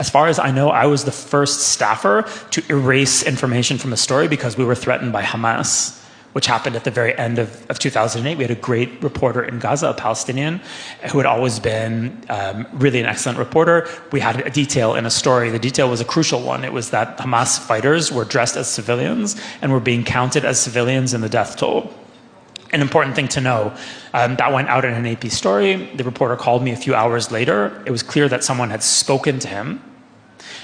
As far as I know, I was the first staffer to erase information from a story because we were threatened by Hamas, which happened at the very end of 2008. We had a great reporter in Gaza, a Palestinian, who had always been really an excellent reporter. We had a detail in a story. The detail was a crucial one. It was that Hamas fighters were dressed as civilians and were being counted as civilians in the death toll. An important thing to know, that went out in an AP story. The reporter called me a few hours later. It was clear that someone had spoken to him.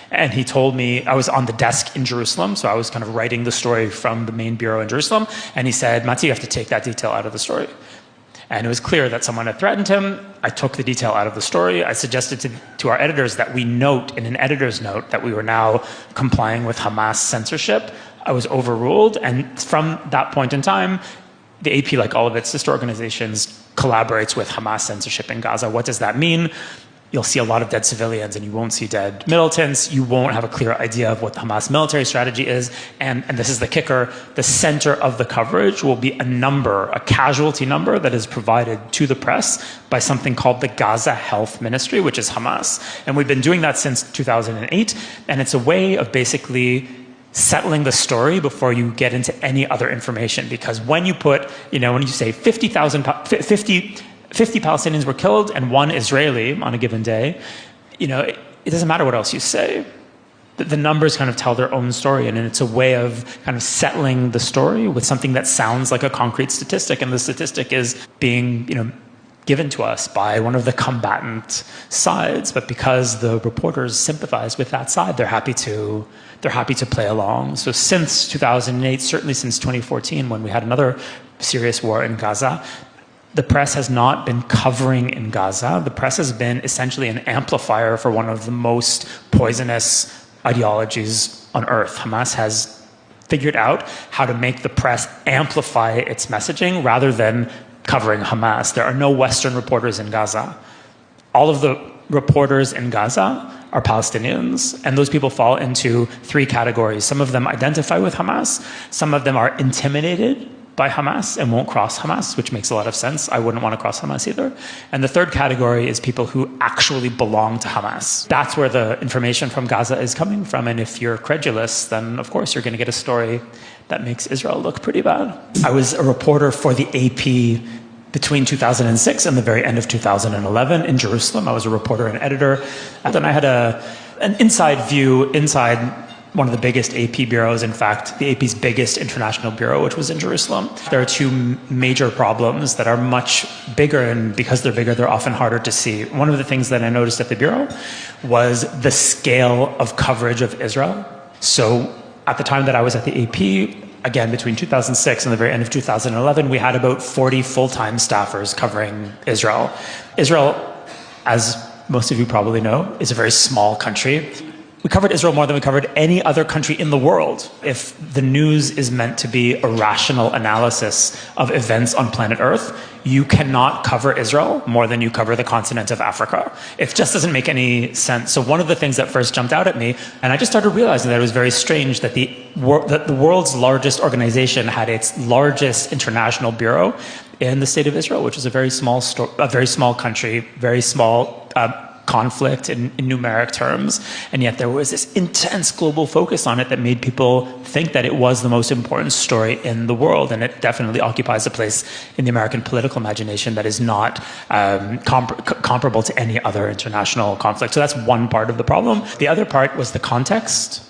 And he told me, I was on the desk in Jerusalem, so I was kind of writing the story from the main bureau in Jerusalem. And he said, Mati, you have to take that detail out of the story. And it was clear that someone had threatened him. I took the detail out of the story. I suggested to our editors that we note in an editor's note that we were now complying with Hamas censorship. I was overruled. And from that point in time, the AP, like all of its sister organizations, collaborates with Hamas censorship in Gaza. What does that mean? You'll see a lot of dead civilians and you won't see dead militants. You won't have a clear idea of what the Hamas military strategy is. And this is the kicker, the center of the coverage will be a number, a casualty number that is provided to the press by something called the Gaza Health Ministry, which is Hamas. And we've been doing that since 2008. And it's a way of basically settling the story before you get into any other information. Because when you put, when you say 50 Palestinians were killed and 1 Israeli on a given day, it doesn't matter what else you say. The numbers kind of tell their own story, and it's a way of kind of settling the story with something that sounds like a concrete statistic, and the statistic is being, given to us by one of the combatant sides. But because the reporters sympathize with that side, they're happy to play along. So since 2008, certainly since 2014, when we had another serious war in Gaza, the press has not been covering in Gaza. The press has been essentially an amplifier for one of the most poisonous ideologies on earth. Hamas has figured out how to make the press amplify its messaging rather than covering Hamas. There are no Western reporters in Gaza. All of the reporters in Gaza are Palestinians, and those people fall into 3 categories. Some of them identify with Hamas. Some of them are intimidated by Hamas and won't cross Hamas, which makes a lot of sense. I wouldn't want to cross Hamas either. And the third category is people who actually belong to Hamas. That's where the information from Gaza is coming from. And if you're credulous, then of course you're going to get a story that makes Israel look pretty bad. I was a reporter for the AP between 2006 and the very end of 2011 in Jerusalem. I was a reporter and editor. And then I had an inside view inside one of the biggest AP bureaus, in fact, the AP's biggest international bureau, which was in Jerusalem. There are 2 major problems that are much bigger, and because they're bigger, they're often harder to see. One of the things that I noticed at the bureau was the scale of coverage of Israel. So at the time that I was at the AP, again, between 2006 and the very end of 2011, we had about 40 full-time staffers covering Israel. Israel, as most of you probably know, is a very small country. We covered Israel more than we covered any other country in the world. If the news is meant to be a rational analysis of events on planet Earth, you cannot cover Israel more than you cover the continent of Africa. It just doesn't make any sense. So one of the things that first jumped out at me, and I just started realizing that it was very strange that the world's largest organization had its largest international bureau in the state of Israel, which is a very small country, very small conflict in numeric terms, and yet there was this intense global focus on it that made people think that it was the most important story in the world, and it definitely occupies a place in the American political imagination that is not comparable to any other international conflict. So that's one part of the problem. The other part was the context,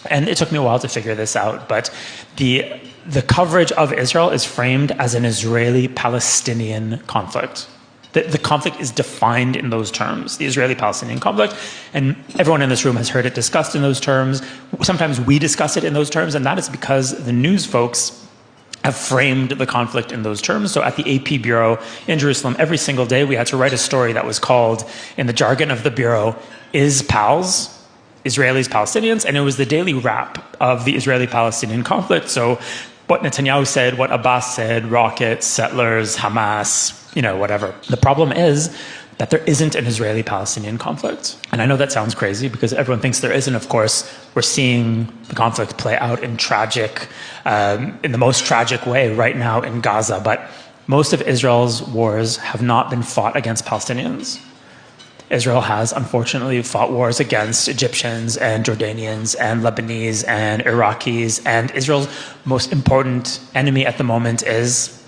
and it took me a while to figure this out, but the coverage of Israel is framed as an Israeli-Palestinian conflict. The conflict is defined in those terms, the Israeli-Palestinian conflict, and everyone in this room has heard it discussed in those terms. Sometimes we discuss it in those terms, and that is because the news folks have framed the conflict in those terms. So at the AP Bureau in Jerusalem, every single day we had to write a story that was called, in the jargon of the Bureau, Is Pals, Israelis, Palestinians, and it was the daily wrap of the Israeli-Palestinian conflict. So what Netanyahu said, what Abbas said, rockets, settlers, Hamas, whatever. The problem is that there isn't an Israeli-Palestinian conflict. And I know that sounds crazy because everyone thinks there is, and of course, we're seeing the conflict play out in the most tragic way right now in Gaza. But most of Israel's wars have not been fought against Palestinians. Israel has unfortunately fought wars against Egyptians and Jordanians and Lebanese and Iraqis, and Israel's most important enemy at the moment is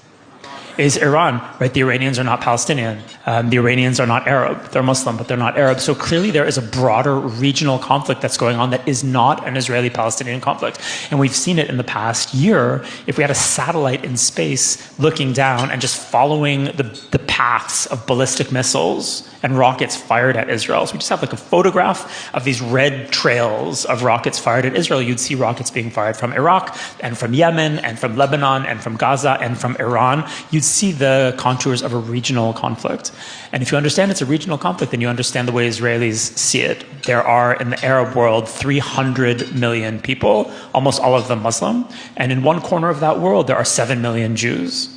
Iran, right? The Iranians are not Palestinian. The Iranians are not Arab. They're Muslim, but they're not Arab. So clearly there is a broader regional conflict that's going on that is not an Israeli-Palestinian conflict. And we've seen it in the past year. If we had a satellite in space looking down and just following the paths of ballistic missiles and rockets fired at Israel. So we just have like a photograph of these red trails of rockets fired at Israel. You'd see rockets being fired from Iraq and from Yemen and from Lebanon and from Gaza and from Iran. You'd see the contours of a regional conflict. And if you understand it's a regional conflict, then you understand the way Israelis see it. There are, in the Arab world, 300 million people, almost all of them Muslim. And in one corner of that world, there are 7 million Jews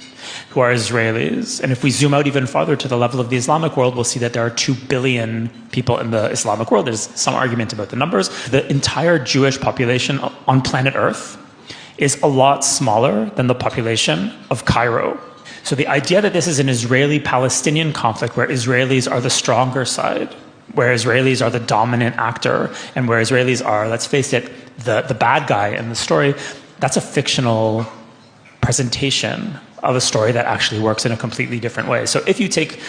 who are Israelis. And if we zoom out even farther to the level of the Islamic world, we'll see that there are 2 billion people in the Islamic world. There's some argument about the numbers. The entire Jewish population on planet Earth is a lot smaller than the population of Cairo. So the idea that this is an Israeli-Palestinian conflict where Israelis are the stronger side, where Israelis are the dominant actor, and where Israelis are, let's face it, the bad guy in the story, that's a fictional presentation of a story that actually works in a completely different way. So if you take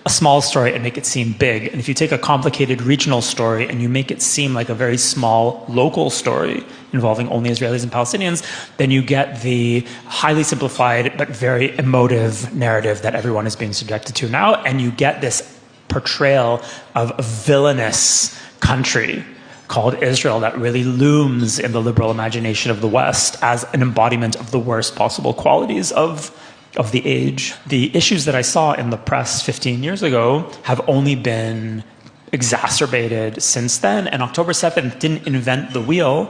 a small story and make it seem big, and if you take a complicated regional story and you make it seem like a very small local story involving only Israelis and Palestinians, then you get the highly simplified but very emotive narrative that everyone is being subjected to now, and you get this portrayal of a villainous country called Israel that really looms in the liberal imagination of the West as an embodiment of the worst possible qualities of the age. The issues that I saw in the press 15 years ago have only been exacerbated since then, and October 7th didn't invent the wheel.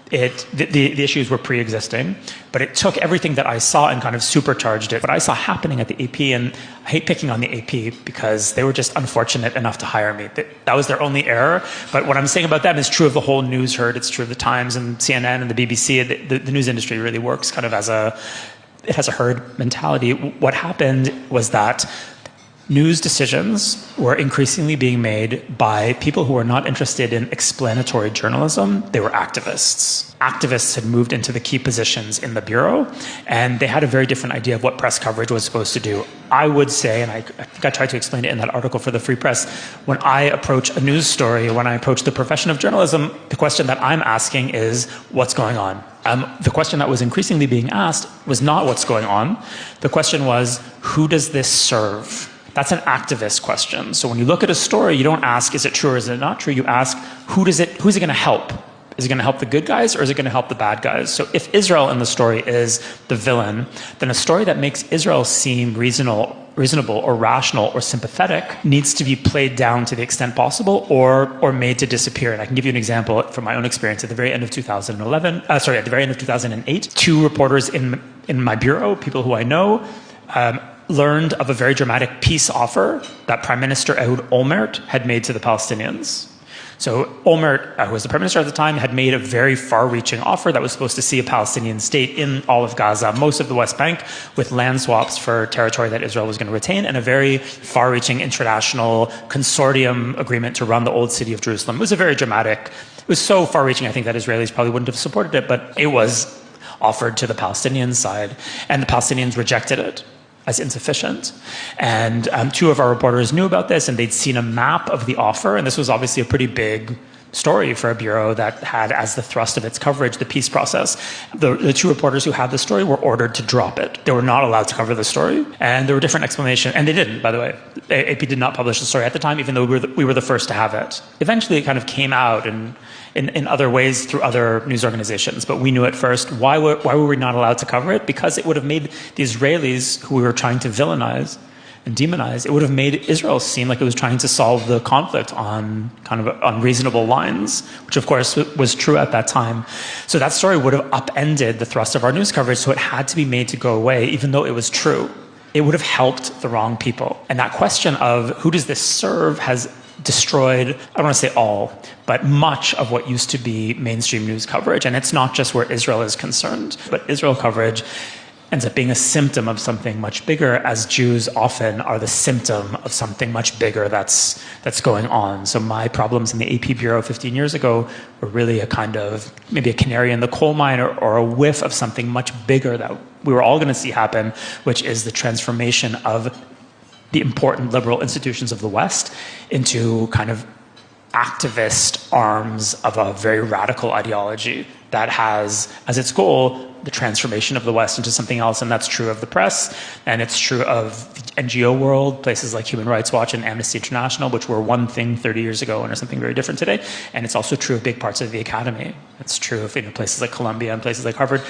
The issues were pre-existing, but it took everything that I saw and kind of supercharged it. What I saw happening at the AP, and I hate picking on the AP because they were just unfortunate enough to hire me. That was their only error. But what I'm saying about them is true of the whole news herd. It's true of the Times and CNN and the BBC. The news industry really works kind of it has a herd mentality. What happened was that news decisions were increasingly being made by people who were not interested in explanatory journalism. They were activists. Activists had moved into the key positions in the Bureau, and they had a very different idea of what press coverage was supposed to do. I would say, and I think I tried to explain it in that article for the Free Press, when I approach a news story, when I approach the profession of journalism, the question that I'm asking is, what's going on? The question that was increasingly being asked was not what's going on. The question was, who does this serve? That's an activist question. So when you look at a story, you don't ask, is it true or is it not true? You ask, who's it going to help? Is it going to help the good guys or is it going to help the bad guys? So if Israel in the story is the villain, then a story that makes Israel seem reasonable or rational or sympathetic needs to be played down to the extent possible or made to disappear. And I can give you an example from my own experience. At the very end of 2008, 2 reporters in my bureau, people who I know, learned of a very dramatic peace offer that Prime Minister Ehud Olmert had made to the Palestinians. So Olmert, who was the Prime Minister at the time, had made a very far-reaching offer that was supposed to see a Palestinian state in all of Gaza, most of the West Bank, with land swaps for territory that Israel was going to retain, and a very far-reaching international consortium agreement to run the old city of Jerusalem. It was a very dramatic, it was so far-reaching, I think that Israelis probably wouldn't have supported it, but it was offered to the Palestinian side, and the Palestinians rejected it as insufficient. And 2 of our reporters knew about this, and they'd seen a map of the offer, and this was obviously a pretty big story for a bureau that had as the thrust of its coverage the peace process. The 2 reporters who had the story were ordered to drop it. They were not allowed to cover the story, and there were different explanations, and they didn't, by the way. AP did not publish the story at the time, even though we were the first to have it. Eventually it kind of came out in other ways through other news organizations, but we knew it first. Why were we not allowed to cover it? Because it would have made the Israelis, who we were trying to villainize and demonize, it would have made Israel seem like it was trying to solve the conflict on reasonable lines, which of course was true at that time. So that story would have upended the thrust of our news coverage, so it had to be made to go away, even though it was true. It would have helped the wrong people. And that question of who does this serve has destroyed, I don't want to say all, but much of what used to be mainstream news coverage. And it's not just where Israel is concerned, but Israel coverage ends up being a symptom of something much bigger, as Jews often are the symptom of something much bigger that's going on. So my problems in the AP Bureau 15 years ago were really a kind of maybe a canary in the coal mine, or a whiff of something much bigger that we were all going to see happen, which is the transformation of the important liberal institutions of the West into kind of activist arms of a very radical ideology that has as its goal the transformation of the West into something else. And that's true of the press, and it's true of the NGO world, places like Human Rights Watch and Amnesty International, which were one thing 30 years ago and are something very different today. And it's also true of big parts of the academy. It's true of places like Columbia and places like Harvard.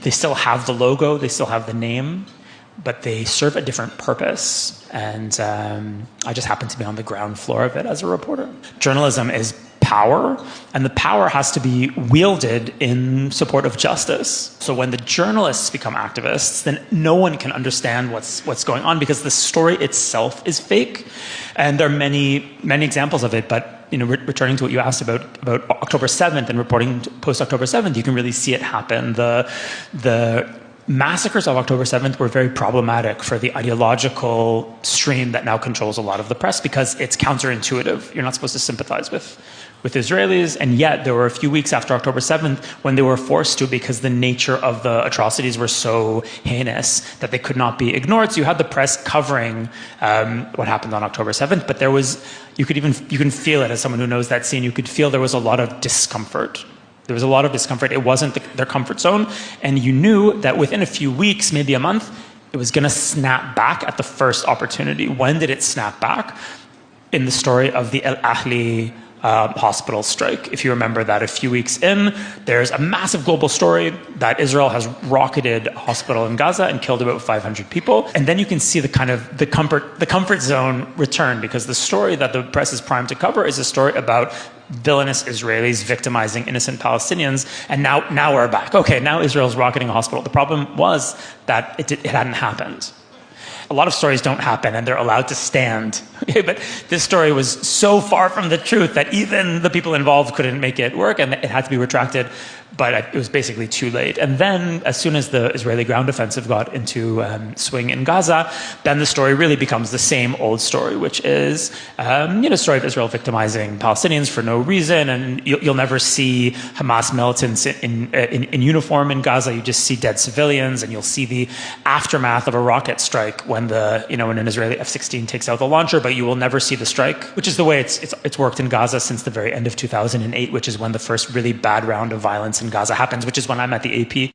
They still have the logo, they still have the name, but they serve a different purpose. And I just happen to be on the ground floor of it as a reporter. Journalism is power, and the power has to be wielded in support of justice. So when the journalists become activists, then no one can understand what's going on, because the story itself is fake. And there are many examples of it, but returning to what you asked about October 7th and reporting post October 7th, you can really see it happen. The massacres of October 7th were very problematic for the ideological stream that now controls a lot of the press, because it's counterintuitive. You're not supposed to sympathize with Israelis, and yet there were a few weeks after October 7th when they were forced to, because the nature of the atrocities were so heinous that they could not be ignored. So you had the press covering what happened on October 7th, but there was, you can feel it as someone who knows that scene, you could feel there was a lot of discomfort. There was a lot of discomfort. It wasn't their comfort zone. And you knew that within a few weeks, maybe a month, it was going to snap back at the first opportunity. When did it snap back? In the story of the El Ahli hospital strike. If you remember that a few weeks in, there's a massive global story that Israel has rocketed a hospital in Gaza and killed about 500 people. And then you can see the kind of the comfort zone return, because the story that the press is primed to cover is a story about villainous Israelis victimizing innocent Palestinians. And now we're back. Okay, now Israel's rocketing a hospital. The problem was that it hadn't happened. A lot of stories don't happen and they're allowed to stand. But this story was so far from the truth that even the people involved couldn't make it work, and it had to be retracted. But it was basically too late. And then, as soon as the Israeli ground offensive got into swing in Gaza, then the story really becomes the same old story, which is the story of Israel victimizing Palestinians for no reason. And you'll never see Hamas militants in uniform in Gaza. You just see dead civilians, and you'll see the aftermath of a rocket strike when an Israeli F-16 takes out the launcher. But you will never see the strike, which is the way it's worked in Gaza since the very end of 2008, which is when the first really bad round of violence in Gaza happens, which is when I'm at the AP.